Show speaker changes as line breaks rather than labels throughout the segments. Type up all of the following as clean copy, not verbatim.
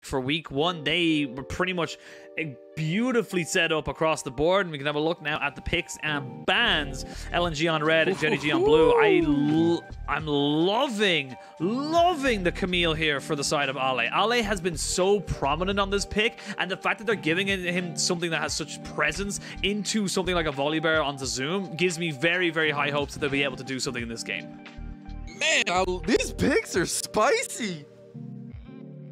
for week 1. They were pretty much beautifully set up across the board, and we can have a look now at the picks and bans. LNG on red and JDG on blue. I'm loving the Camille here for the side of Ale. Ale has been so prominent on this pick, and the fact that they're giving him something that has such presence into something like a Volibear onto Zoom gives me very, very high hopes that they'll be able to do something in this game.
Man, these picks are spicy.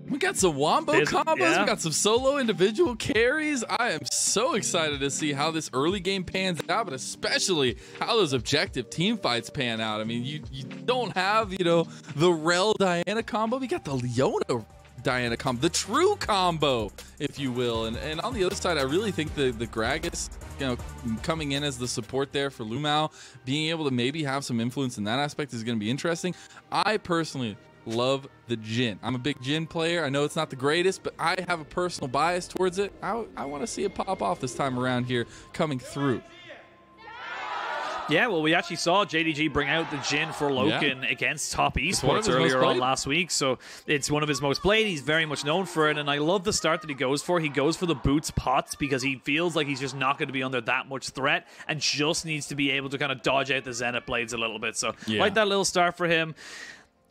We got some wombo combos. Yeah. We got some solo individual carries. I am so excited to see how this early game pans out, but especially how those objective team fights pan out. I mean, you don't have, you know, the Rel Diana combo. We got the Leona Diana combo, the true combo, if you will. And on the other side, I really think the Gragas, you know, coming in as the support there for Lumao, being able to maybe have some influence in that aspect is going to be interesting. I personally love the Jhin. I'm a big Jhin player. I know it's not the greatest, but I have a personal bias towards it. I want to see it pop off this time around here coming through.
Yeah, well, we actually saw JDG bring out the Jhin for Loken against Top Esports earlier on last week, so it's one of his most played. He's very much known for it, and I love the start that he goes for. He goes for the boots pots because he feels like he's just not going to be under that much threat and just needs to be able to kind of dodge out the Zenith Blades a little bit. So like that little start for him.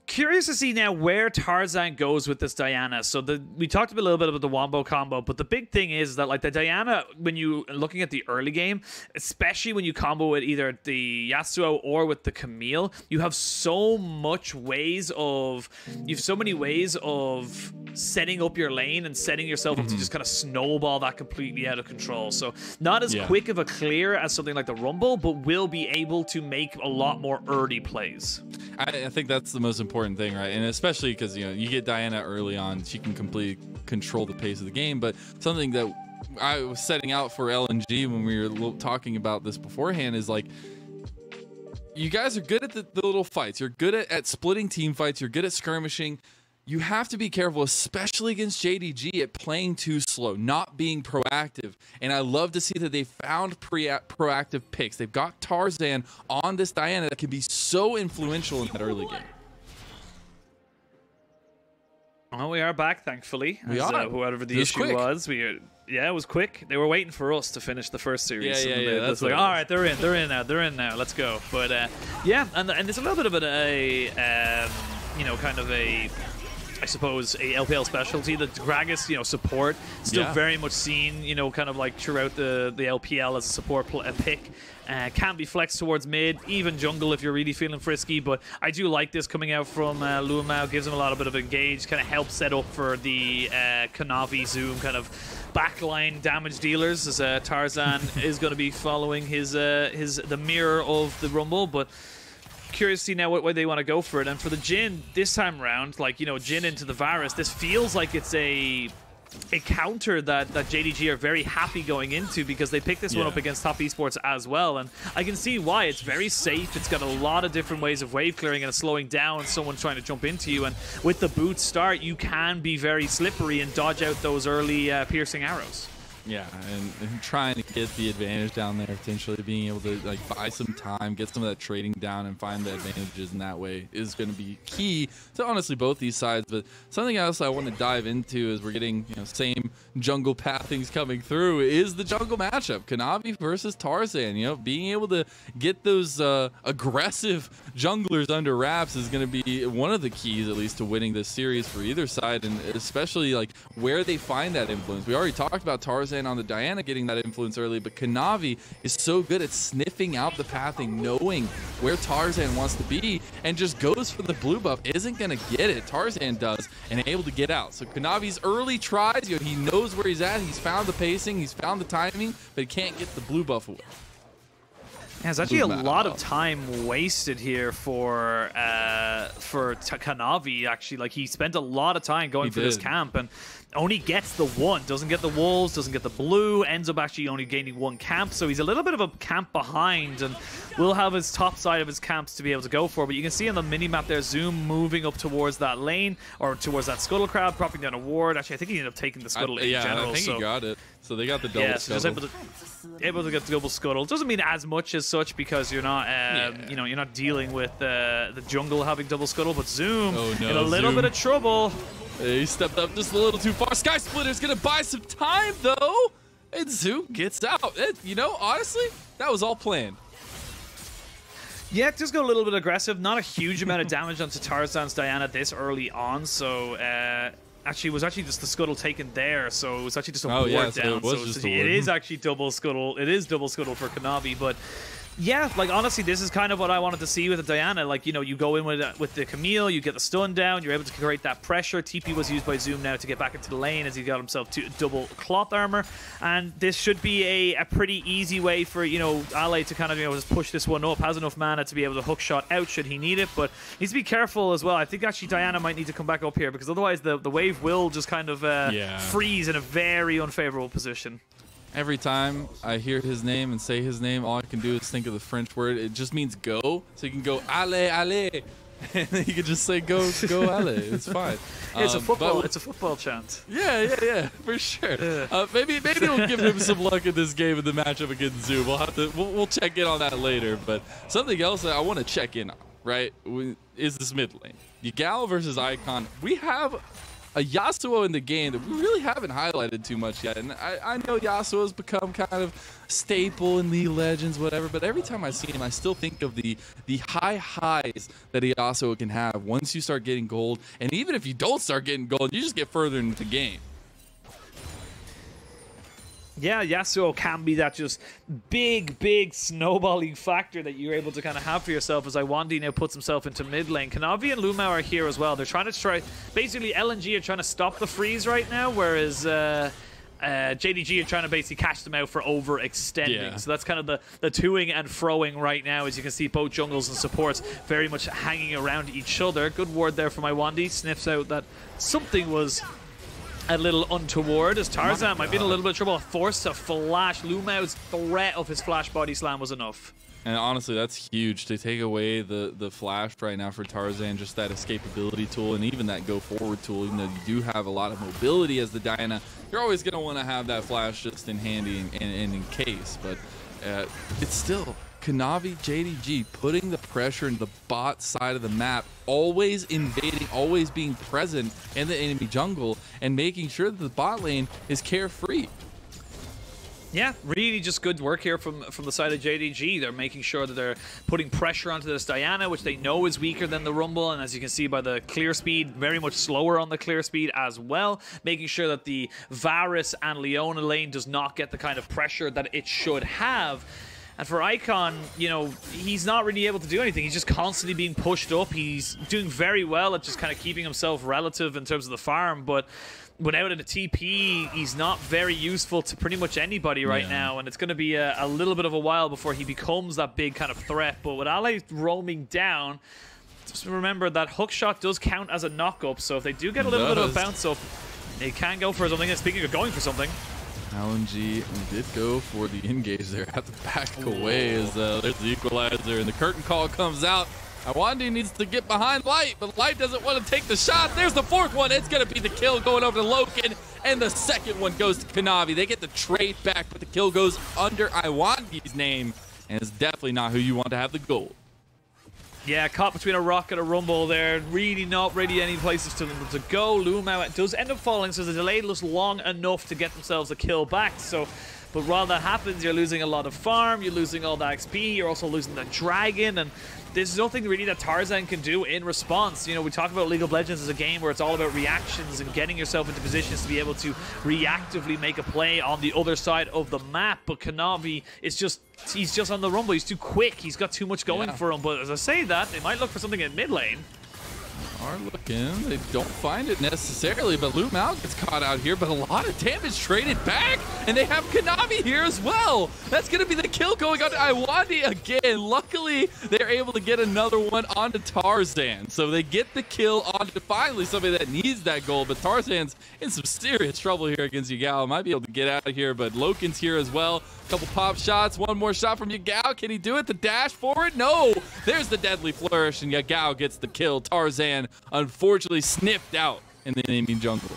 Curious to see now where Tarzan goes with this Diana. So we talked a little bit about the Wombo combo, but the big thing is that like the Diana, when you looking at the early game, especially when you combo with either the Yasuo or with the Camille, you have so many ways of setting up your lane and setting yourself up to just kind of snowball that completely out of control. So not as quick of a clear as something like the Rumble, but will be able to make a lot more early plays.
I think that's the most important thing, right? And especially because, you know, you get Diana early on, she can completely control the pace of the game. But something that I was setting out for LNG when we were talking about this beforehand is like, you guys are good at the little fights. You're good at splitting team fights. You're good at skirmishing. You have to be careful, especially against JDG, at playing too slow, not being proactive. And I love to see that they found proactive picks. They've got Tarzan on this Diana that can be so influential in that early game.
Well, we are back, thankfully.
We are.
Whoever the issue was. Yeah, it was quick. They were waiting for us to finish the first series.
Yeah.
That's like, all right, they're in now. Let's go. But yeah, and there's a little bit of kind of a, I suppose, a LPL specialty. The Gragas, support, still very much seen, kind of like throughout the LPL as a support pick. Can be flexed towards mid, even jungle if you're really feeling frisky. But I do like this coming out from Lumao. Gives him a lot of bit of engage, kind of helps set up for the Kanavi Zoom kind of backline damage dealers, as Tarzan is going to be following the mirror of the Rumble. But curious to see now what way they want to go for it. And for the Jhin this time around, like, Jhin into the Varus, this feels like it's a counter that JDG are very happy going into, because they picked this one up against Top Esports as well. And I can see why. It's very safe. It's got a lot of different ways of wave clearing and slowing down someone trying to jump into you. And with the boot start, you can be very slippery and dodge out those early piercing arrows.
Yeah, and trying to get the advantage down there, potentially being able to like buy some time, get some of that trading down, and find the advantages in that way is going to be key to honestly both these sides. But something else I want to dive into as we're getting same jungle pathings coming through is the jungle matchup, Kanavi versus Tarzan. Being able to get those aggressive junglers under wraps is going to be one of the keys, at least, to winning this series for either side, and especially like where they find that influence. We already talked about Tarzan on the Diana getting that influence early, but Kanavi is so good at sniffing out the pathing, knowing where Tarzan wants to be, and just goes for the blue buff. Isn't going to get it. Tarzan does, and able to get out. So Kanavi's early tries, he knows where he's at. He's found the pacing, he's found the timing, but he can't get the blue buff away.
There's actually a lot of time wasted here for Kanavi, actually. Like, he spent a lot of time going for this camp and only gets the one. Doesn't get the wolves, doesn't get the blue, ends up actually only gaining one camp. So he's a little bit of a camp behind, and will have his top side of his camps to be able to go for. But you can see on the mini-map there, Zoom moving up towards that lane, or towards that Scuttle Crab, dropping down a ward. Actually, I think he ended up taking the Scuttle in general.
I think he got it. So they got the double Scuttle.
Able to get the double Scuttle. Doesn't mean as much as such because you're not, you know, you're not dealing with the jungle having double scuttle. But Zoom in a little bit of trouble.
He stepped up just a little too far. Sky Splitter's gonna buy some time though, and Zoom gets out. You know, honestly, that was all planned.
Yeah, just go a little bit aggressive. Not a huge amount of damage onto Tarzan's Diana this early on, so actually, it was actually just the scuttle taken there, so it was actually just a ward down. So it is actually double scuttle. It is double scuttle for Kanavi, but yeah, like honestly, this is kind of what I wanted to see with the Diana. Like, you know, you go in with the Camille, you get the stun down, you're able to create that pressure. TP was used by Zoom now to get back into the lane as he got himself to double cloth armor, and this should be a pretty easy way for, you know, Ale to kind of, you know, just push this one up. Has enough mana to be able to hook shot out should he need it, but needs to be careful as well. I think actually Diana might need to come back up here because otherwise the wave will just kind of freeze in a very unfavorable position.
Every time I hear his name and say his name, all I can do is think of the French word. It just means go. So you can go, allez, allez. And then you can just say, go, allez. It's fine.
It's a football chant.
Yeah, for sure. Maybe we'll give him some luck in this game in the matchup against Zoom. We'll check in on that later. But something else that I want to check in on, right, is this mid lane. Yagao versus Icon. We have a Yasuo in the game that we really haven't highlighted too much yet. And I know Yasuo has become kind of staple in League of Legends, whatever, but every time I see him, I still think of the high highs that Yasuo can have once you start getting gold. And even if you don't start getting gold, you just get further into the game.
Yeah, Yasuo can be that just big snowballing factor that you're able to kind of have for yourself as Iwandi now puts himself into mid lane. Kanavi and Lumao are here as well. They're trying to basically LNG are trying to stop the freeze right now, whereas JDG are trying to basically catch them out for overextending. Yeah. So that's kind of the toing and froing right now. As you can see, both jungles and supports very much hanging around each other. Good ward there from Iwandi. Sniffs out that something was a little untoward as Tarzan might be in a little bit of trouble. Forced to flash. Lumao's threat of his flash body slam was enough.
And honestly, that's huge to take away the flash right now for Tarzan, just that escapability tool and even that go forward tool. Even though you do have a lot of mobility as the Diana, you're always going to want to have that flash just in handy and in case. But it's still Kanavi, JDG putting the pressure in the bot side of the map, always invading, always being present in the enemy jungle and making sure that the bot lane is carefree.
Yeah, really just good work here from the side of JDG. They're making sure that they're putting pressure onto this Diana, which they know is weaker than the Rumble, and as you can see by the clear speed, very much slower on the clear speed as well. Making sure that the Varus and Leona lane does not get the kind of pressure that it should have. And for Icon, you know, he's not really able to do anything. He's just constantly being pushed up. He's doing very well at just kind of keeping himself relative in terms of the farm, but without a TP, he's not very useful to pretty much anybody right now, and it's going to be a little bit of a while before he becomes that big kind of threat. But with Ale roaming down, just remember that hook shot does count as a knock-up, so if they do get a little bit of a bounce up, they can go for something. And speaking of going for something,
LNG did go for the engage there, have to back away as there's the equalizer and the curtain call comes out. Iwandi needs to get behind Light, but Light doesn't want to take the shot. There's the fourth one. It's going to be the kill going over to Loken, and the second one goes to Kanavi. They get the trade back, but the kill goes under Iwandi's name, and it's definitely not who you want to have the goal.
Yeah, caught between a rock and a rumble there. Really not really any places to go. Lumao does end up falling, so the delay was long enough to get themselves a kill back. So, but while that happens, you're losing a lot of farm, you're losing all the XP, you're also losing the dragon, and there's nothing really that Tarzan can do in response. You know, we talk about League of Legends as a game where it's all about reactions and getting yourself into positions to be able to reactively make a play on the other side of the map. But Kanavi is just, he's just on the rumble. He's too quick. He's got too much going for him. But as I say that, they might look for something in mid lane.
Are looking. They don't find it necessarily, but Lumao gets caught out here, but a lot of damage traded back, and they have Kanavi here as well. That's going to be the kill going on to Iwandi again. Luckily, they're able to get another one onto Tarzan, so they get the kill onto finally somebody that needs that goal, but Tarzan's in some serious trouble here against Yagao. Might be able to get out of here, but Loken's here as well. Couple pop shots, one more shot from Yagao. Can he do it? The dash forward? No! There's the deadly flourish, and Yagao gets the kill. Tarzan, unfortunately, sniffed out in the enemy jungle.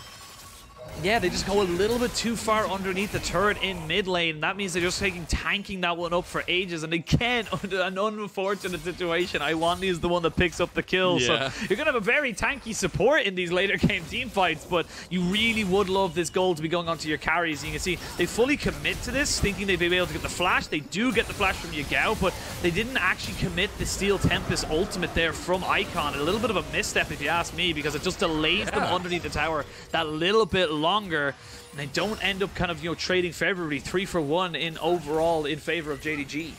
Yeah, they just go a little bit too far underneath the turret in mid lane. That means they're just tanking that one up for ages, and again, an unfortunate situation. Iwandi is the one that picks up the kill, so you're going to have a very tanky support in these later game team fights, but you really would love this gold to be going onto your carries. And you can see they fully commit to this, thinking they'd be able to get the flash. They do get the flash from Yagao, but they didn't actually commit the Steel Tempest ultimate there from Icon. A little bit of a misstep, if you ask me, because it just delays them underneath the tower that little bit longer. And they don't end up kind of, trading favorably 3-for-1 in overall in favor of JDG.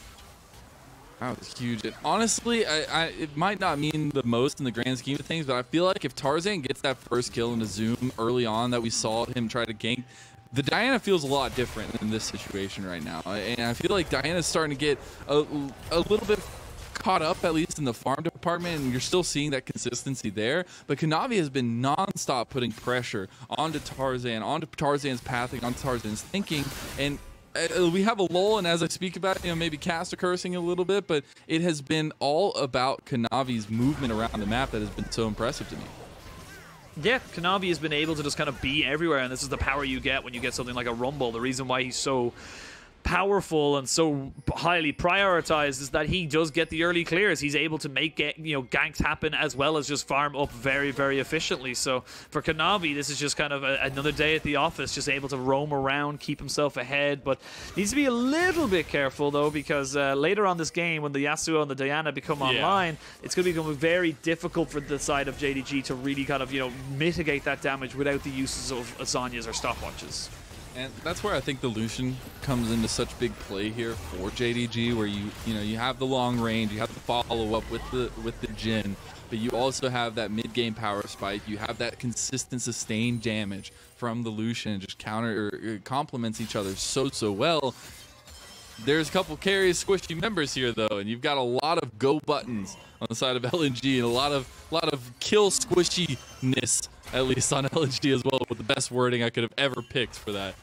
That was huge. And honestly, it might not mean the most in the grand scheme of things, but I feel like if Tarzan gets that first kill in a zoom early on that we saw him try to gank, the Diana feels a lot different in this situation right now. And I feel like Diana's starting to get a little bit caught up, at least in the farm department, and you're still seeing that consistency there. But Kanavi has been non-stop putting pressure onto Tarzan, onto Tarzan's pathing, onto Tarzan's thinking, and we have a lull, and as I speak about it, maybe caster cursing a little bit, but it has been all about Kanavi's movement around the map that has been so impressive to me.
Yeah, Kanavi has been able to just kind of be everywhere, and this is the power you get when you get something like a Rumble. The reason why he's so powerful and so highly prioritized is that he does get the early clears. He's able to make ganks happen as well as just farm up very, very efficiently. So for Kanavi, this is just kind of another day at the office, just able to roam around, keep himself ahead, but needs to be a little bit careful though, because later on this game, when the Yasuo and the Diana become online, it's going to become very difficult for the side of JDG to really kind of mitigate that damage without the uses of Zhonya's or stopwatches.
And that's where I think the Lucian comes into such big play here for JDG, where you have the long range, you have the follow up with the Jhin, but you also have that mid game power spike. You have that consistent sustained damage from the Lucian, just complements each other so well. There's a couple carries squishy members here though, and you've got a lot of go buttons on the side of LNG and a lot of kill squishiness, at least on LNG as well, with the best wording I could have ever picked for that.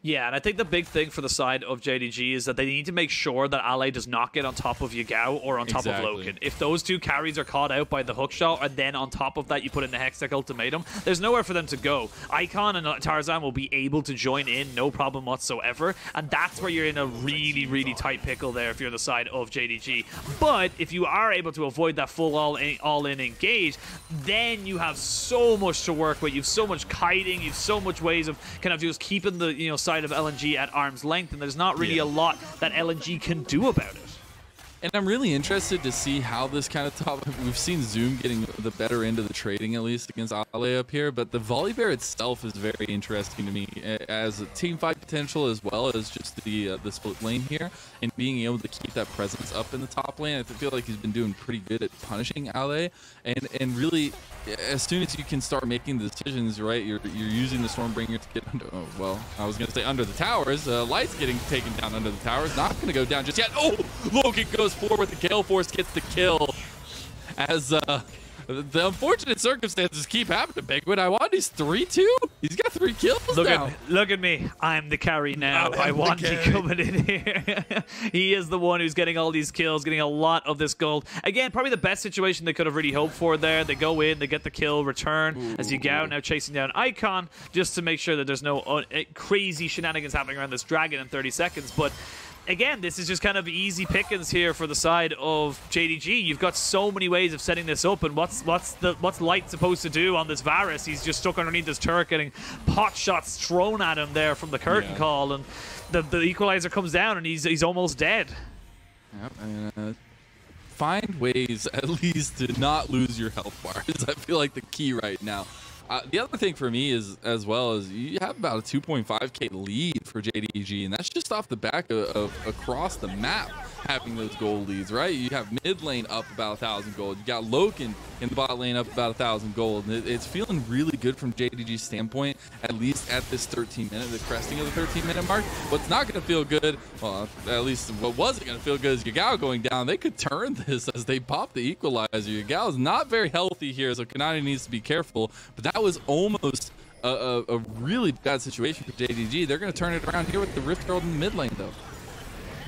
Yeah, and I think the big thing for the side of JDG is that they need to make sure that Ale does not get on top of Yagao or on top of Loken. If those two carries are caught out by the hookshot, and then on top of that you put in the Hextech ultimatum, there's nowhere for them to go. Icon and Tarzan will be able to join in, no problem whatsoever, and that's where you're in a really, really tight pickle there if you're the side of JDG. But if you are able to avoid that full all-in engage, then you have so much to work with. You've so much kiting, you've so much ways of kind of just keeping the side of LNG at arm's length, and there's not really a lot that LNG can do about it.
And I'm really interested to see how this kind of top. We've seen Zoom getting the better end of the trading, at least against Ale up here, but the Volibear itself is very interesting to me as a team fight potential, as well as just the split lane here, and being able to keep that presence up in the top lane. I feel like he's been doing pretty good at punishing Ale, and really, as soon as you can start making the decisions, right, you're using the Stormbringer to get under. Oh well, I was gonna say under the towers. Light's getting taken down under the towers. Not gonna go down just yet. Oh, Logan goes forward. The Gale Force gets the kill. As the unfortunate circumstances keep happening, Penguin. Iwandi's 3-2. He's got 3 kills now.
Look at me. I'm the carry now. Iwandi coming in here. He is the one who's getting all these kills, getting a lot of this gold. Again, probably the best situation they could have really hoped for there. They go in, they get the kill, return, as Yagao now chasing down Icon, just to make sure that there's no crazy shenanigans happening around this dragon in 30 seconds. But again, this is just kind of easy pickings here for the side of JDG. You've got so many ways of setting this up, and what's Light supposed to do on this Varus? He's just stuck underneath this turret, getting pot shots thrown at him there from the curtain call, and the equalizer comes down, and he's almost dead.
Yep, and find ways at least to not lose your health bars. I feel like the key right now. The other thing for me is, as well, is you have about a 2.5k lead for JDG, and that's just off the back of across the map having those gold leads, right? You have mid lane up about 1,000 gold. You got Loken in the bot lane up about 1,000 gold. And it's feeling really good from JDG's standpoint, at least at this 13-minute, the cresting of the 13-minute mark. What's not going to feel good, well, at least what wasn't going to feel good, is Yagao going down. They could turn this as they pop the equalizer. Yagao is not very healthy here, so Kanani needs to be careful. But that was almost a really bad situation for JDG. They're going to turn it around here with the Rift Herald in the mid lane, though.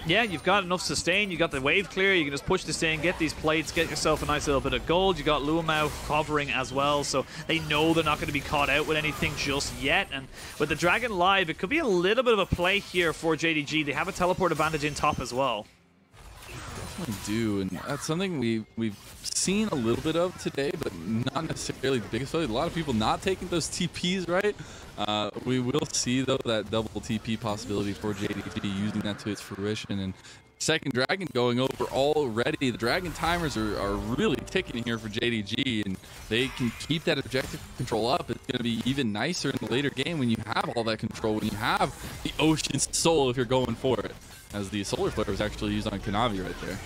Yeah, you've got enough sustain, you got the wave clear, you can just push this in, get these plates, get yourself a nice little bit of gold. You got Luamau covering as well, so they know they're not going to be caught out with anything just yet. And with the Dragon live, it could be a little bit of a play here for JDG. They have a teleport advantage in top as well.
Definitely do, and that's something we've seen a little bit of today, but not necessarily the biggest play. A lot of people not taking those TPs, right? We will see, though, that double TP possibility for JDG, using that to its fruition. And second Dragon going over already. The Dragon timers are really ticking here for JDG, and they can keep that objective control up. It's going to be even nicer in the later game when you have all that control, when you have the Ocean's Soul if you're going for it, as the Solar Flare was actually used on Kanavi right there.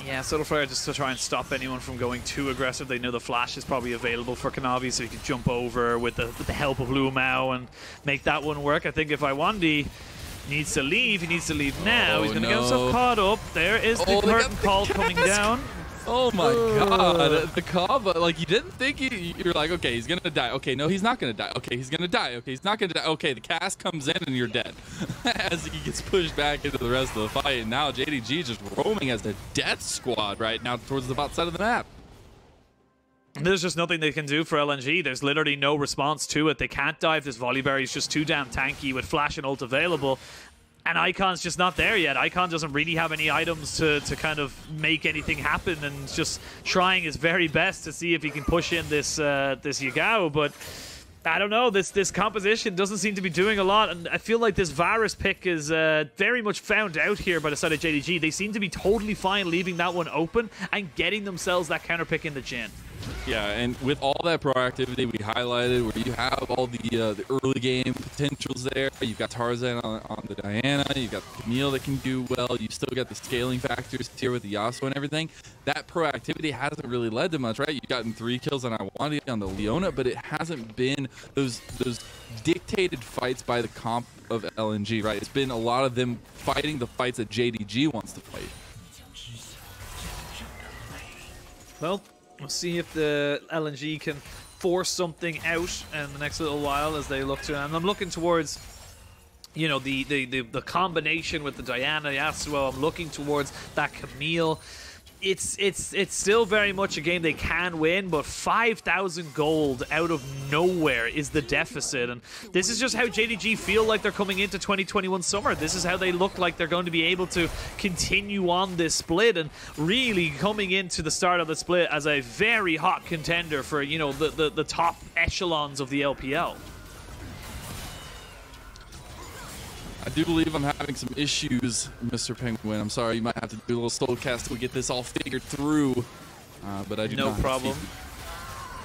Yeah, Solar Flare just to try and stop anyone from going too aggressive. They know the flash is probably available for Kanavi, so he can jump over with the help of Luamau and make that one work. I think if Iwandi needs to leave, he needs to leave now. He's going to get himself caught up. There is the curtain call coming down.
Oh my god, the combo, like you didn't think you're like, okay, he's gonna die. Okay, no, he's not gonna die. Okay, he's gonna die. Okay, he's not gonna die. Okay, the cast comes in and you're dead. As he gets pushed back into the rest of the fight. And now JDG just roaming as the death squad right now towards the outside of the map.
There's just nothing they can do for LNG. There's literally no response to it. They can't dive. This Volibear is just too damn tanky with flash and ult available. And Icon's just not there yet. Icon doesn't really have any items to kind of make anything happen, and just trying his very best to see if he can push in this this Yagao. But I don't know. This composition doesn't seem to be doing a lot, and I feel like this Varus pick is very much found out here by the side of JDG. They seem to be totally fine leaving that one open and getting themselves that counter pick in the Jhin.
Yeah, and with all that proactivity we highlighted, where you have all the early game potentials there, you've got Tarzan on the Diana, you've got Camille that can do well, you still got the scaling factors here with the Yasuo and everything. That proactivity hasn't really led to much, right? You've gotten 3 kills on Iwandi on the Leona, but it hasn't been those dictated fights by the comp of LNG, right? It's been a lot of them fighting the fights that JDG wants to fight.
Well, we'll see if the LNG can force something out in the next little while as they look to. And I'm looking towards, you know, the combination with the Diana Yasuo. I'm looking towards that Camille. It's still very much a game they can win, but 5,000 gold out of nowhere is the deficit. And this is just how JDG feel like they're coming into 2021 Summer. This is how they look like they're going to be able to continue on this split, and really coming into the start of the split as a very hot contender for, you know, the top echelons of the LPL.
I do believe I'm having some issues, Mr. Penguin. I'm sorry, you might have to do a little slow cast till we get this all figured through. But I do not have
problem.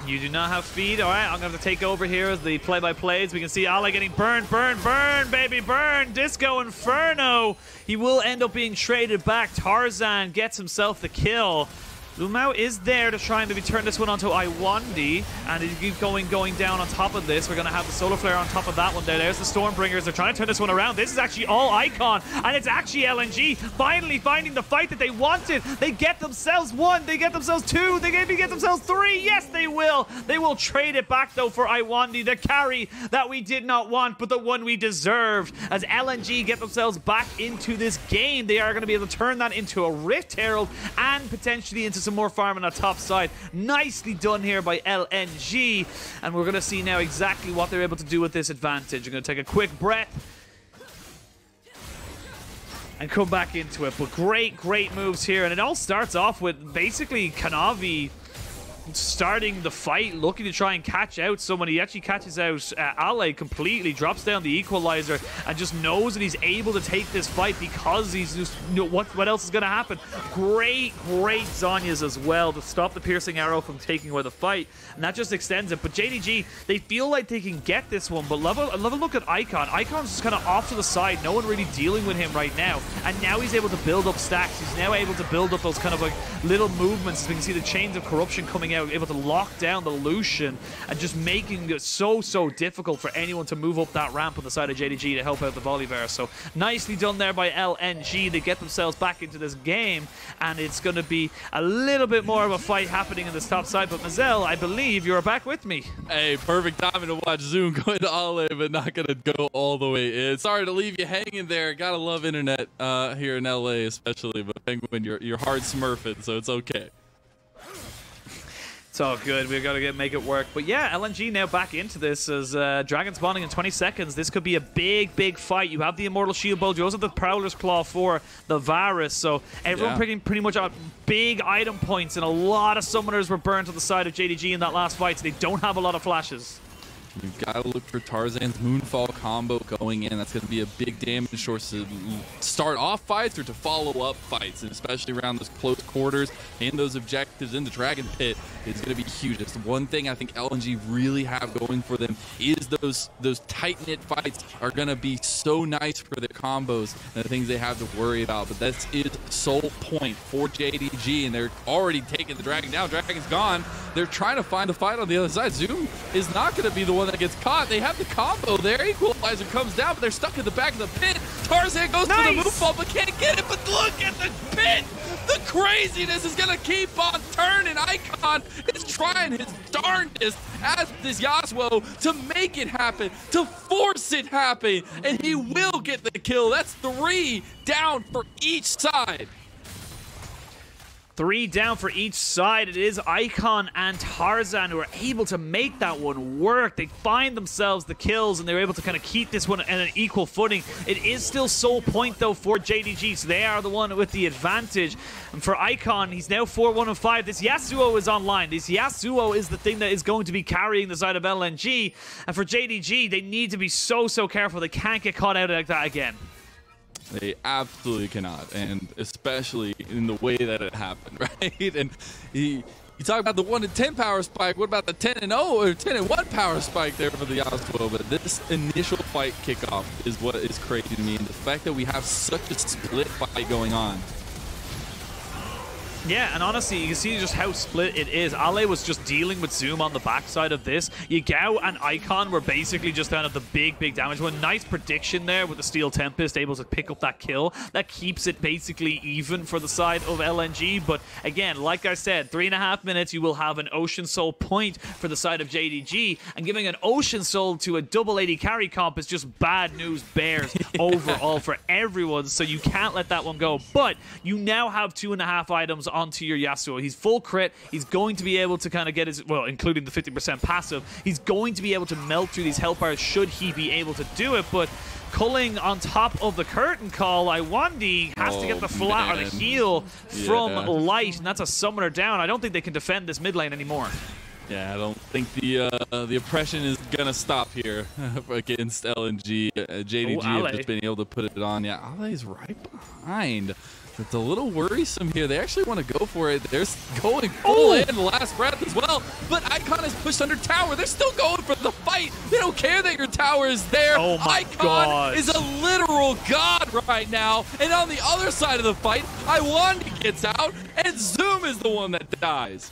You do not have feed. All right, I'm going to take over here as the play-by-plays. We can see Ale getting burned, baby, burn. Disco Inferno. He will end up being traded back. Tarzan gets himself the kill. Luamau is there to try and maybe turn this one onto Iwandi, and he keeps going down on top of this. We're going to have the Solar Flare on top of that one there. There's the Stormbringers. They're trying to turn this one around. This is actually all Icon, and it's actually LNG finally finding the fight that they wanted. They get themselves 1. They get themselves 2. They maybe get themselves 3. Yes, they will. They will trade it back, though, for Iwandi, the carry that we did not want, but the one we deserved. As LNG get themselves back into this game, they are going to be able to turn that into a Rift Herald and potentially into some more farm on the top side. Nicely done here by LNG, and we're going to see now exactly what they're able to do with this advantage. I'm going to take a quick breath and come back into it. But great moves here, and it all starts off with basically Kanavi starting the fight, looking to try and catch out someone. He actually catches out Ale completely, drops down the equalizer, and just knows that he's able to take this fight because he's just, you know, what else is going to happen. Great Zhonya's as well to stop the piercing arrow from taking away the fight, and that just extends it. But JDG, they feel like they can get this one, but love a look at Icon. Icon's just kind of off to the side, no one really dealing with him right now, and now he's able to build up stacks. He's now able to build up those kind of like little movements, as we can see the chains of corruption coming out now able to lock down the Lucian and just making it so difficult for anyone to move up that ramp on the side of JDG to help out the Volibear. So nicely done there by LNG. They get themselves back into this game, and it's going to be a little bit more of a fight happening in this top side. But Mazel, I believe you're back with me.
Hey, perfect timing to watch Zoom going to Ale, but not going to go all the way in. Sorry to leave you hanging there. Gotta love internet here in LA especially, but Penguin, you're hard smurfing, so it's okay.
It's all good. We've got to make it work. But yeah, LNG now back into this as Dragon spawning in 20 seconds. This could be a big fight. You have the Immortal Shield Bolt. You also have the Prowler's Claw for the Varus. So everyone pretty much on big item points, and a lot of summoners were burnt on the side of JDG in that last fight, so they don't have a lot of flashes.
You've got to look for Tarzan's Moonfall combo going in. That's going to be a big damage source to start off fights or to follow up fights, and especially around those close quarters and those objectives in the Dragon Pit is going to be huge. It's one thing I think LNG really have going for them is those tight-knit fights are going to be so nice for their combos and the things they have to worry about. But this is sole point for JDG, and they're already taking the Dragon down. Dragon's gone. They're trying to find a fight on the other side. Zoom is not going to be the one that gets caught. They have the combo there. Equalizer comes down, but they're stuck in the back of the pit. Tarzan goes to the move ball, but can't get it. But look at the pit. The craziness is going to keep on turning. Icon is trying his darndest as this Yasuo to make it happen, to force it happen, and he will get the kill. That's 3 down for each side.
3 down for each side. It is Icon and Tarzan who are able to make that one work. They find themselves the kills, and they're able to kind of keep this one at an equal footing. It is still sole point, though, for JDG, so they are the one with the advantage. And for Icon, he's now 4-1-5. This Yasuo is online. This Yasuo is the thing that is going to be carrying the side of LNG. And for JDG, they need to be so careful. They can't get caught out like that again.
They absolutely cannot, and especially in the way that it happened, right? And you talk about the 1-10 power spike. What about the 10-0 or 10-1 power spike there for the Yasuo? But this initial fight kickoff is what is crazy to me, and the fact that we have such a split fight going on.
Yeah, and honestly, you can see just how split it is. Ale was just dealing with Zoom on the backside of this. Yagao and Icon were basically just down at the big damage. One nice prediction there with the Steel Tempest, able to pick up that kill. That keeps it basically even for the side of LNG. But again, like I said, 3.5 minutes, you will have an Ocean Soul point for the side of JDG. And giving an Ocean Soul to a double AD carry comp is just bad news bears overall for everyone. So you can't let that one go. But you now have 2.5 items onto your Yasuo. He's full crit. He's going to be able to kind of get his, well, including the 50% passive, he's going to be able to melt through these health bars should he be able to do it. But culling on top of the curtain call, Iwandi has to get the flat or the heal from Light, and that's a summoner down. I don't think they can defend this mid lane anymore.
Yeah, I don't think the oppression is gonna stop here against LNG. JDG have just been able to put it on. Yeah, Ale's right behind. It's a little worrisome here. They actually want to go for it. They're going full in the last breath as well. But Icon is pushed under tower. They're still going for the fight. They don't care that your tower is there.
Oh my
Icon is a literal god right now. And on the other side of the fight, Iwandi gets out, and Zoom is the one that dies.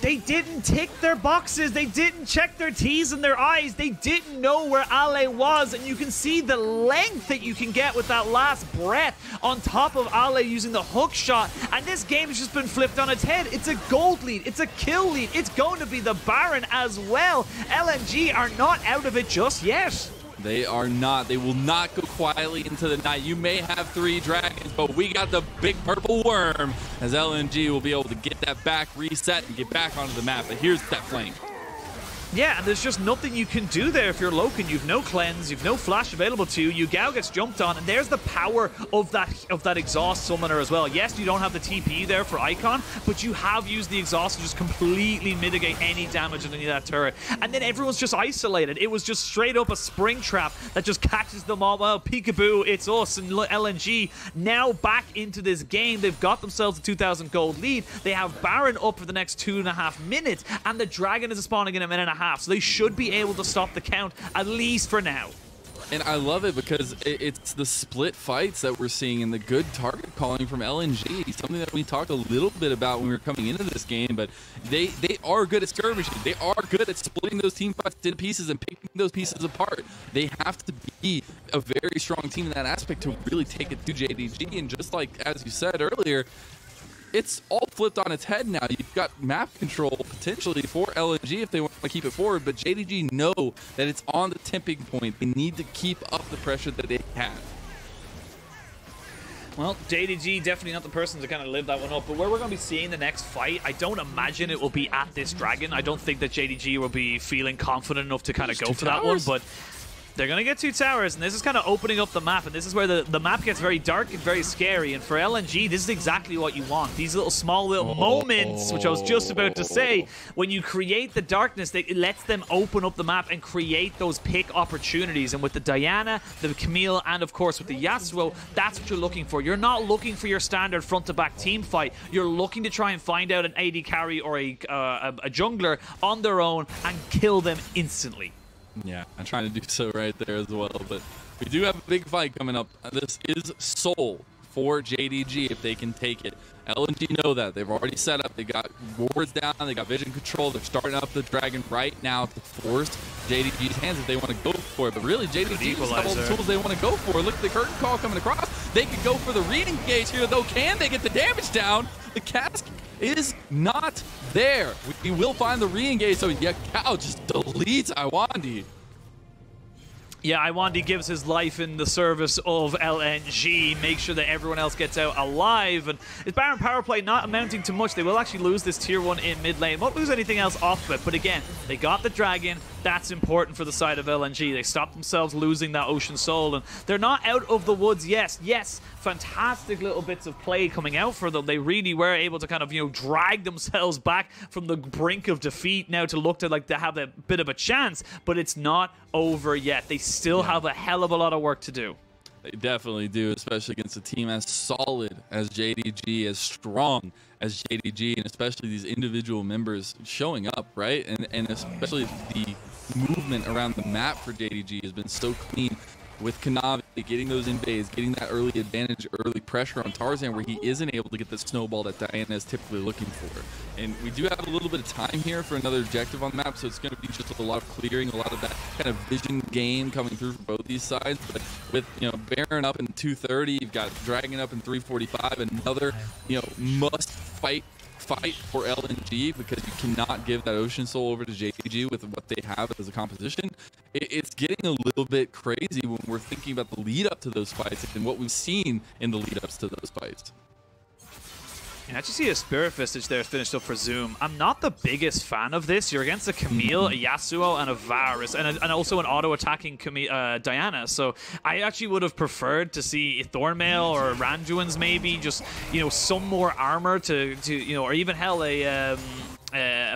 They didn't tick their boxes. They didn't check their T's and their I's. They didn't know where Ale was, and you can see the length that you can get with that last breath on top of Ale using the hook shot, and this game has just been flipped on its head. It's a gold lead. It's a kill lead. It's going to be the Baron as well. LNG are not out of it just yet.
They are not. They will not go quietly into the night. You may have 3 dragons, but we got the big purple worm, as LNG will be able to get that back reset and get back onto the map. But here's that flank.
Yeah, and there's just nothing you can do there if you're Loken. You've no cleanse, you've no flash available to you. Yugao gets jumped on, and there's the power of that exhaust summoner as well. Yes, you don't have the TP there for Icon, but you have used the exhaust to just completely mitigate any damage in any of that turret. And then everyone's just isolated. It was just straight up a spring trap that just catches them all. Well, peekaboo, it's us, and LNG now back into this game. They've got themselves a 2,000 gold lead. They have Baron up for the next 2.5 minutes, and the Dragon is spawning in a minute and a half. So they should be able to stop the count, at least for now.
And I love it because it's the split fights that we're seeing and the good target calling from LNG, something that we talked a little bit about when we were coming into this game, but they are good at skirmishing. They are good at splitting those team fights into pieces and picking those pieces apart. They have to be a very strong team in that aspect to really take it to JDG. And just like, as you said earlier, it's all flipped on its head now. You've got map control potentially for LNG if they want to keep it forward, but JDG know that it's on the tipping point. They need to keep up the pressure that they have.
Well, JDG definitely not the person to kind of live that one up, but where we're going to be seeing the next fight, I don't imagine it will be at this Dragon. I don't think that JDG will be feeling confident enough to kind of go for that one, but they're going to get 2 towers, and this is kind of opening up the map, and this is where the map gets very dark and very scary, and for LNG, this is exactly what you want. These little small moments, which I was just about to say, when you create the darkness, it lets them open up the map and create those pick opportunities, and with the Diana, the Camille, and of course with the Yasuo, that's what you're looking for. You're not looking for your standard front-to-back team fight. You're looking to try and find out an AD carry or a jungler on their own and kill them instantly.
Yeah, I'm trying to do so right there as well, but we do have a big fight coming up. This is Soul for JDG if they can take it. LNG know that. They've already set up. They got wards down. They got vision control. They're starting up the Dragon right now to force JDG's hands if they want to go for it. But really, JDG has all the tools they want to go for. Look at the curtain call coming across. They could go for the re-engage here, though. Can they get the damage down? The cask is not there. We will find the re-engage, so Yakao just deletes Iwandi.
Yeah, Iwandi gives his life in the service of LNG, make sure that everyone else gets out alive, and his Baron power play not amounting to much. They will actually lose this tier 1 in mid lane. Won't lose anything else off of it, but again, they got the Dragon. That's important for the side of LNG. They stopped themselves losing that Ocean Soul, and they're not out of the woods. Yes, fantastic little bits of play coming out for them. They really were able to kind of, drag themselves back from the brink of defeat now to look to like to have a bit of a chance, but it's not over yet. They still have a hell of a lot of work to do.
They definitely do, especially against a team as solid as JDG, as strong as JDG, and especially these individual members showing up, right? And especially the movement around the map for JDG has been so clean with Kanavi getting those invades, getting that early advantage, early pressure on Tarzan where he isn't able to get the snowball that Diana is typically looking for. And we do have a little bit of time here for another objective on the map, so it's going to be just a lot of clearing, a lot of that kind of vision game coming through for both these sides. But with, Baron up in 230, you've got Dragon up in 345, another, must fight for LNG because you cannot give that Ocean Soul over to JDG with what they have as a composition. It's getting a little bit crazy when we're thinking about the lead up to those fights and what we've seen in the lead ups to those fights.
You actually see a Spirit Visage there finished up for Zoom. I'm not the biggest fan of this. You're against a Camille, a Yasuo, and a Varus, and also an auto-attacking Diana. So I actually would have preferred to see Thornmail or Randuin's maybe, just, some more armor to or even hell, a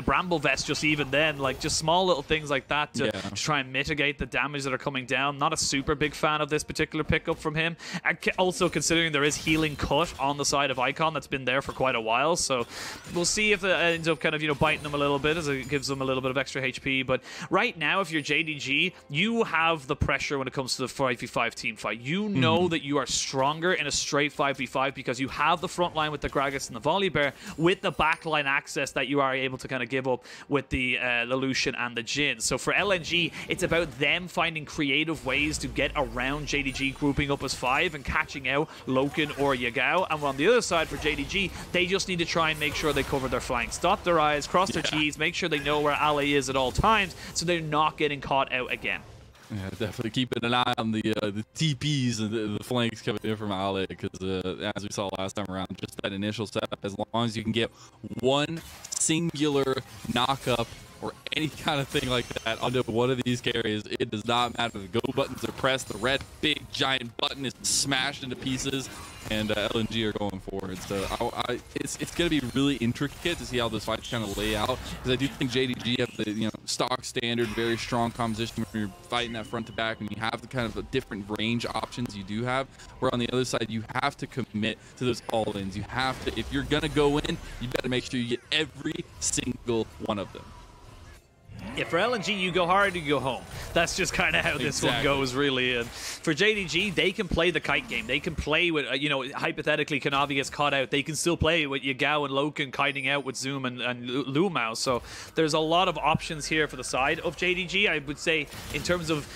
Bramble Vest just even then, like just small little things like that to try and mitigate the damage that are coming down. Not a super big fan of this particular pickup from him. And also considering there is healing cut on the side of Icon that's been there for quite a while, so we'll see if it ends up kind of biting them a little bit as it gives them a little bit of extra HP. But right now, if you're JDG, you have the pressure when it comes to the 5v5 team fight. You know that you are stronger in a straight 5v5 because you have the front line with the Gragas and the Volibear with the backline access that you are able to kind of give up with the Lelouch and the Jhin. So for LNG, it's about them finding creative ways to get around JDG grouping up as 5 and catching out Loken or Yagao. And on the other side for JDG, they just need to try and make sure they cover their flanks, dot their I's, cross their T's, make sure they know where Ali is at all times so they're not getting caught out again.
Yeah, definitely keeping an eye on the TPs and the flanks coming in from Ale because, as we saw last time around, just that initial setup, as long as you can get one singular knock-up or any kind of thing like that onto one of these carries, it does not matter. The go buttons are pressed, the red big giant button is smashed into pieces, and LNG are going forward. So it's going to be really intricate to see how those fights kind of lay out, because I do think JDG have the stock standard, very strong composition when you're fighting that front to back, and you have the kind of different range options you do have. Where on the other side, you have to commit to those all-ins. You have to, if you're going to go in, you better make sure you get every single one of them.
Yeah, for LNG, you go hard, you go home. That's just kind of how this one goes, really. And for JDG, they can play the kite game. They can play with, you know, hypothetically, Kanavi gets caught out. They can still play with Yagao and Loken kiting out with Zoom and Lumao. So there's a lot of options here for the side of JDG. I would say, in terms of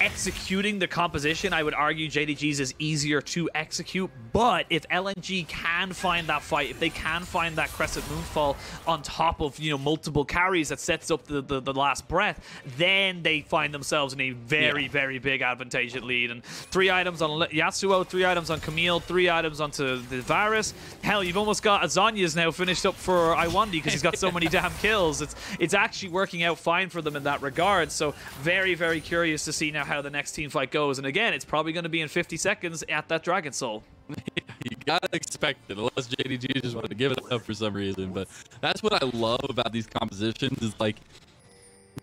executing the composition, I would argue JDG's is easier to execute, but if LNG can find that fight, if they can find that Crescent Moonfall on top of, you know, multiple carries that sets up the last breath, then they find themselves in a very, very big advantageous lead. And 3 items on Yasuo, 3 items on Camille, 3 items onto the Varus. Hell, you've almost got Azanya's now finished up for Iwandi because he's got so many damn kills. It's actually working out fine for them in that regard. So very, very curious to see now how the next team fight goes. And again, it's probably going to be in 50 seconds at that Dragon Soul.
You gotta expect it, unless JDG just wanted to give it up for some reason. But that's what I love about these compositions, is like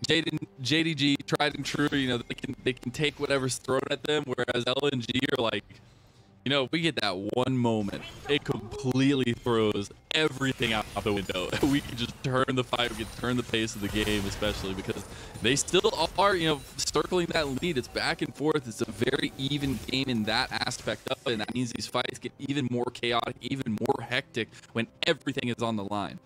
JDG, tried and true, you know, they can take whatever's thrown at them, whereas LNG are like, you know, if we get that one moment, it completely throws everything out the window. We can just turn the fight, we can turn the pace of the game, especially because they still are, you know, circling that lead. It's back and forth. It's a very even game in that aspect of it, and that means these fights get even more chaotic, even more hectic when everything is on the line.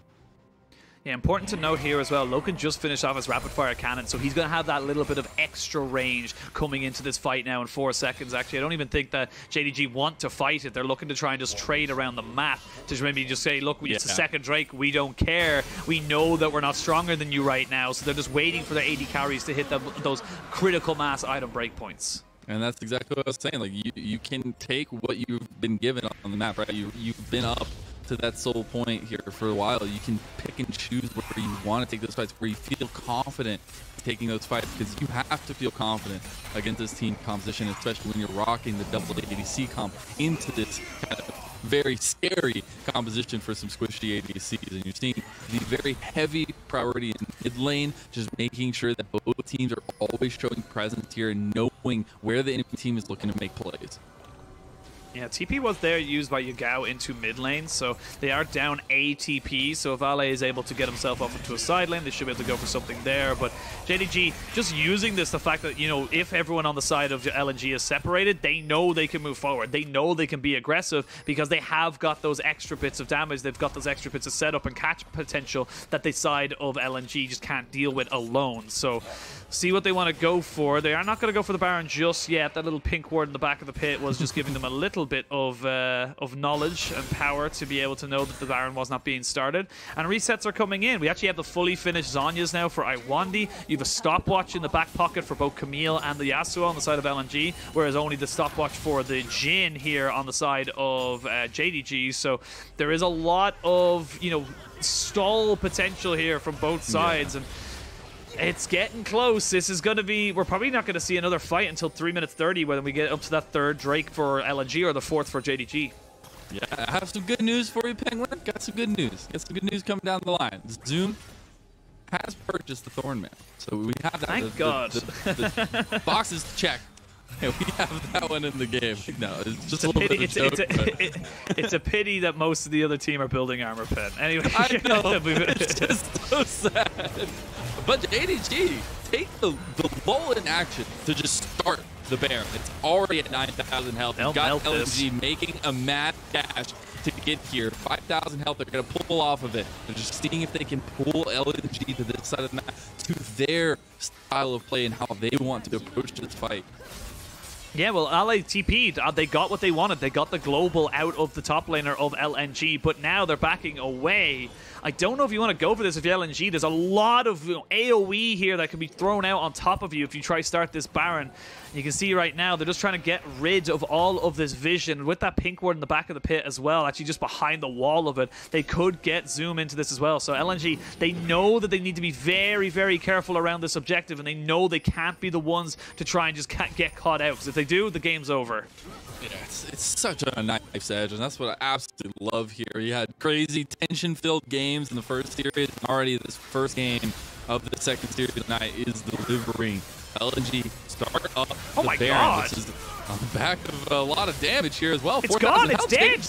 Yeah, important to note here as well, Loken just finished off his rapid fire cannon, so he's going to have that little bit of extra range coming into this fight now in 4 seconds. Actually, I don't even think that JDG want to fight it. They're looking to try and just trade around the map to maybe just say, look, it's a second Drake, we don't care. We know that we're not stronger than you right now, so they're just waiting for their AD carries to hit those critical mass item breakpoints.
And that's exactly what I was saying. Like, you can take what you've been given on the map, right? You've been up to that sole point here for a while. You can pick and choose where you want to take those fights, where you feel confident taking those fights, because you have to feel confident against this team composition, especially when you're rocking the double ADC comp into this kind of very scary composition for some squishy ADCs. And you're seeing the very heavy priority in mid lane, just making sure that both teams are always showing presence here and knowing where the enemy team is looking to make plays.
Yeah, TP was there used by Yagao into mid lane, so they are down a TP, so if Ale is able to get himself off into a side lane, they should be able to go for something there. But JDG just using this, the fact that, you know, if everyone on the side of LNG is separated, they know they can move forward. They know they can be aggressive because they have got those extra bits of damage. They've got those extra bits of setup and catch potential that the side of LNG just can't deal with alone. So see what they want to go for. They are not going to go for the Baron just yet. That little pink ward in the back of the pit was just giving them a little bit of knowledge and power to be able to know that the Baron was not being started. And resets are coming in. We actually have the fully finished Zhonya's now for Iwandi. You have a stopwatch in the back pocket for both Camille and the Yasuo on the side of LNG, whereas only the stopwatch for the Jhin here on the side of JDG. So there is a lot of, you know, stall potential here from both sides. And it's getting close. This is going to be... We're probably not going to see another fight until 3 minutes 30 when we get up to that third Drake for LNG or the fourth for JDG.
Yeah, I have some good news for you, Penguin. Got some good news. Got some good news coming down the line. Zoom has purchased the Thornman. So we have that.
Thank God.
The boxes checked. Yeah, we have that one in the game. No, it's just a little bit of a joke.
It's a pity that most of the other team are building armor pen. Anyway,
I know. It's just so sad. But JDG, take the lull in action to just start the Baron. It's already at 9,000 health. You've got LNG making a mad dash to get here. 5,000 health. They're going to pull off of it. They're just seeing if they can pull LNG to this side of the map, to their style of play and how they want to approach this fight.
Yeah, well, LA TP'd. They got what they wanted. They got the global out of the top laner of LNG, but now they're backing away. I don't know if you want to go for this if you're LNG. There's a lot of AoE here that can be thrown out on top of you if you try to start this Baron. You can see right now they're just trying to get rid of all of this vision with that pink ward in the back of the pit as well, actually just behind the wall of it. They could get Zoom into this as well. So LNG, they know that they need to be very, very careful around this objective, and they know they can't be the ones to try and just get caught out, because if they do, the game's over.
Yeah, it's such a knife's edge, and that's what I absolutely love here. You had crazy tension-filled games in the first series, and already this first game of the second series tonight is delivering. LNG start up
oh my
Baron.
God.
This is on the back of a lot of damage here as well.
It's gone, it's dead.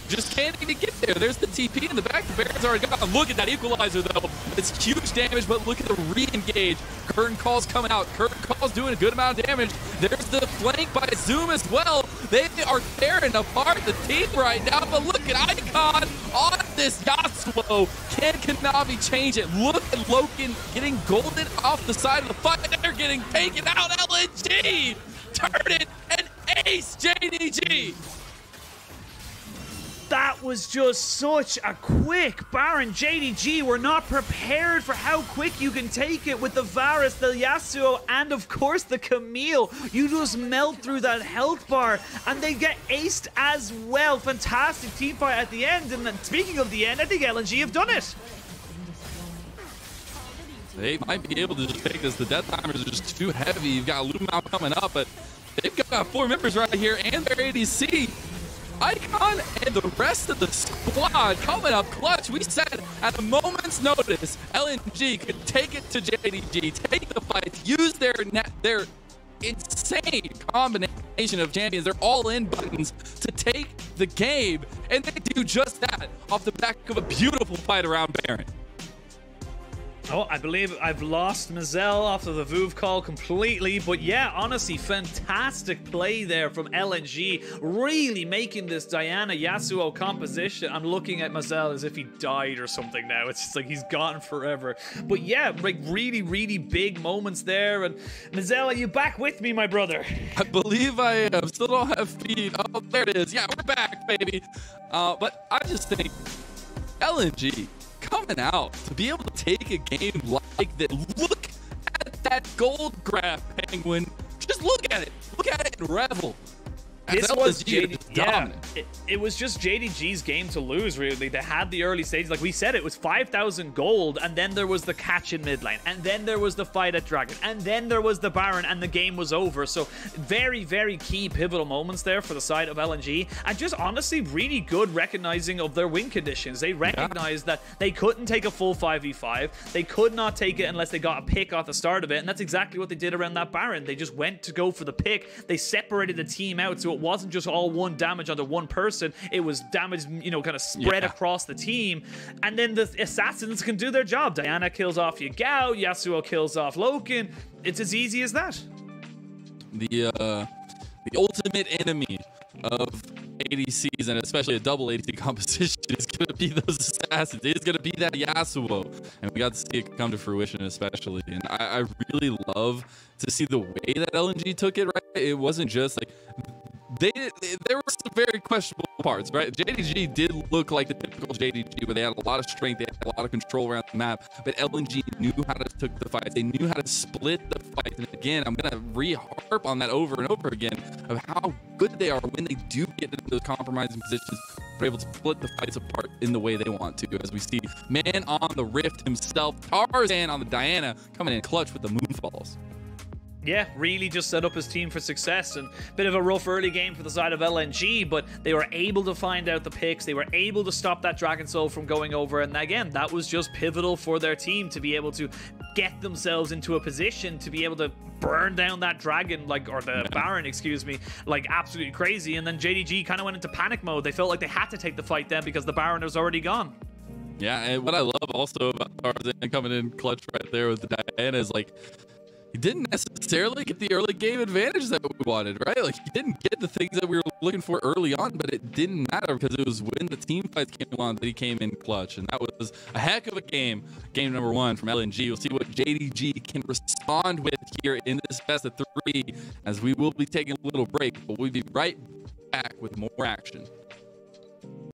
just can't even get there. There's the TP in the back. The Baron's already gone. Look at that equalizer, though. It's huge damage, but look at the re-engage. Curtain Call's coming out. Curtain Call's doing a good amount of damage. There's the flank by Zoom as well. They are tearing apart the team right now, but look at Icon on this Yasuo. Can Kanavi change it? Look at Loken getting golden off the side of the fight. They're getting taken out. LNG! Turn it and ace JDG!
That was just such a quick Baron. JDG were not prepared for how quick you can take it with the Varus, the Yasuo, and of course the Camille. You just melt through that health bar, and they get aced as well. Fantastic team fight at the end, and then speaking of the end, I think LNG have done it.
They might be able to just take this. The death timers are just too heavy. You've got Lumao coming up, but they've got 4 members right here and their ADC. Icon and the rest of the squad coming up clutch. We said at a moment's notice, LNG could take it to JDG, take the fight, use their insane combination of champions, their all-in buttons to take the game, and they do just that off the back of a beautiful fight around Baron.
Oh, I believe I've lost Mazel after the VOV call completely. But yeah, honestly, fantastic play there from LNG. Really making this Diana Yasuo composition. I'm looking at Mazel as if he died or something now. It's just like he's gone forever. But yeah, like really, really big moments there. And Mazel, are you back with me, my brother?
I believe I am. Still don't have feed. Oh, there it is. Yeah, we're back, baby. But I just think LNG coming out to be able to take a game like that. Look at that gold grab, Penguin. Just look at it. Look at it and revel.
This was it was just JDG's game to lose, really. They had the early stages. Like we said, it was 5,000 gold, and then there was the catch in mid lane, and then there was the fight at Dragon, and then there was the Baron, and the game was over. So very, very key pivotal moments there for the side of LNG, and just honestly really good recognizing of their win conditions. They recognized that they couldn't take a full 5v5. They could not take it unless they got a pick off the start of it, and that's exactly what they did around that Baron. They just went to go for the pick. They separated the team out, so it wasn't just all one damage onto one person. It was damage, you know, kind of spread across the team. And then the assassins can do their job. Diana kills off Yagao, Yasuo kills off Loken. It's as easy as that.
The ultimate enemy of ADCs, and especially a double ADC composition, is going to be those assassins. It's going to be that Yasuo. And we got to see it come to fruition, especially. And I really love to see the way that LNG took it, right? It wasn't just like... There were some very questionable parts, right? JDG did look like the typical JDG, where they had a lot of strength, they had a lot of control around the map, but LNG knew how to take the fight. They knew how to split the fight. And again, I'm going to re-harp on that over and over again of how good they are when they do get into those compromising positions. They're able to split the fights apart in the way they want to, as we see man on the Rift himself, Tarzan on the Diana, coming in clutch with the Moonfalls.
Yeah, really just set up his team for success, and a bit of a rough early game for the side of LNG, but they were able to find out the picks. They were able to stop that Dragon Soul from going over, and again, that was just pivotal for their team to be able to get themselves into a position to be able to burn down that Dragon, like, or the Baron, excuse me, like absolutely crazy. And then JDG kind of went into panic mode. They felt like they had to take the fight then because the Baron was already gone. Yeah,
and what I love also about Tarzan coming in clutch right there with the Diana is like, he didn't necessarily get the early game advantage that we wanted, right? Like, he didn't get the things that we were looking for early on, but it didn't matter because it was when the team fights came on that he came in clutch. And that was a heck of a game. Game number 1 from LNG. We'll see what JDG can respond with here in this best of 3, as we will be taking a little break, but we'll be right back with more action.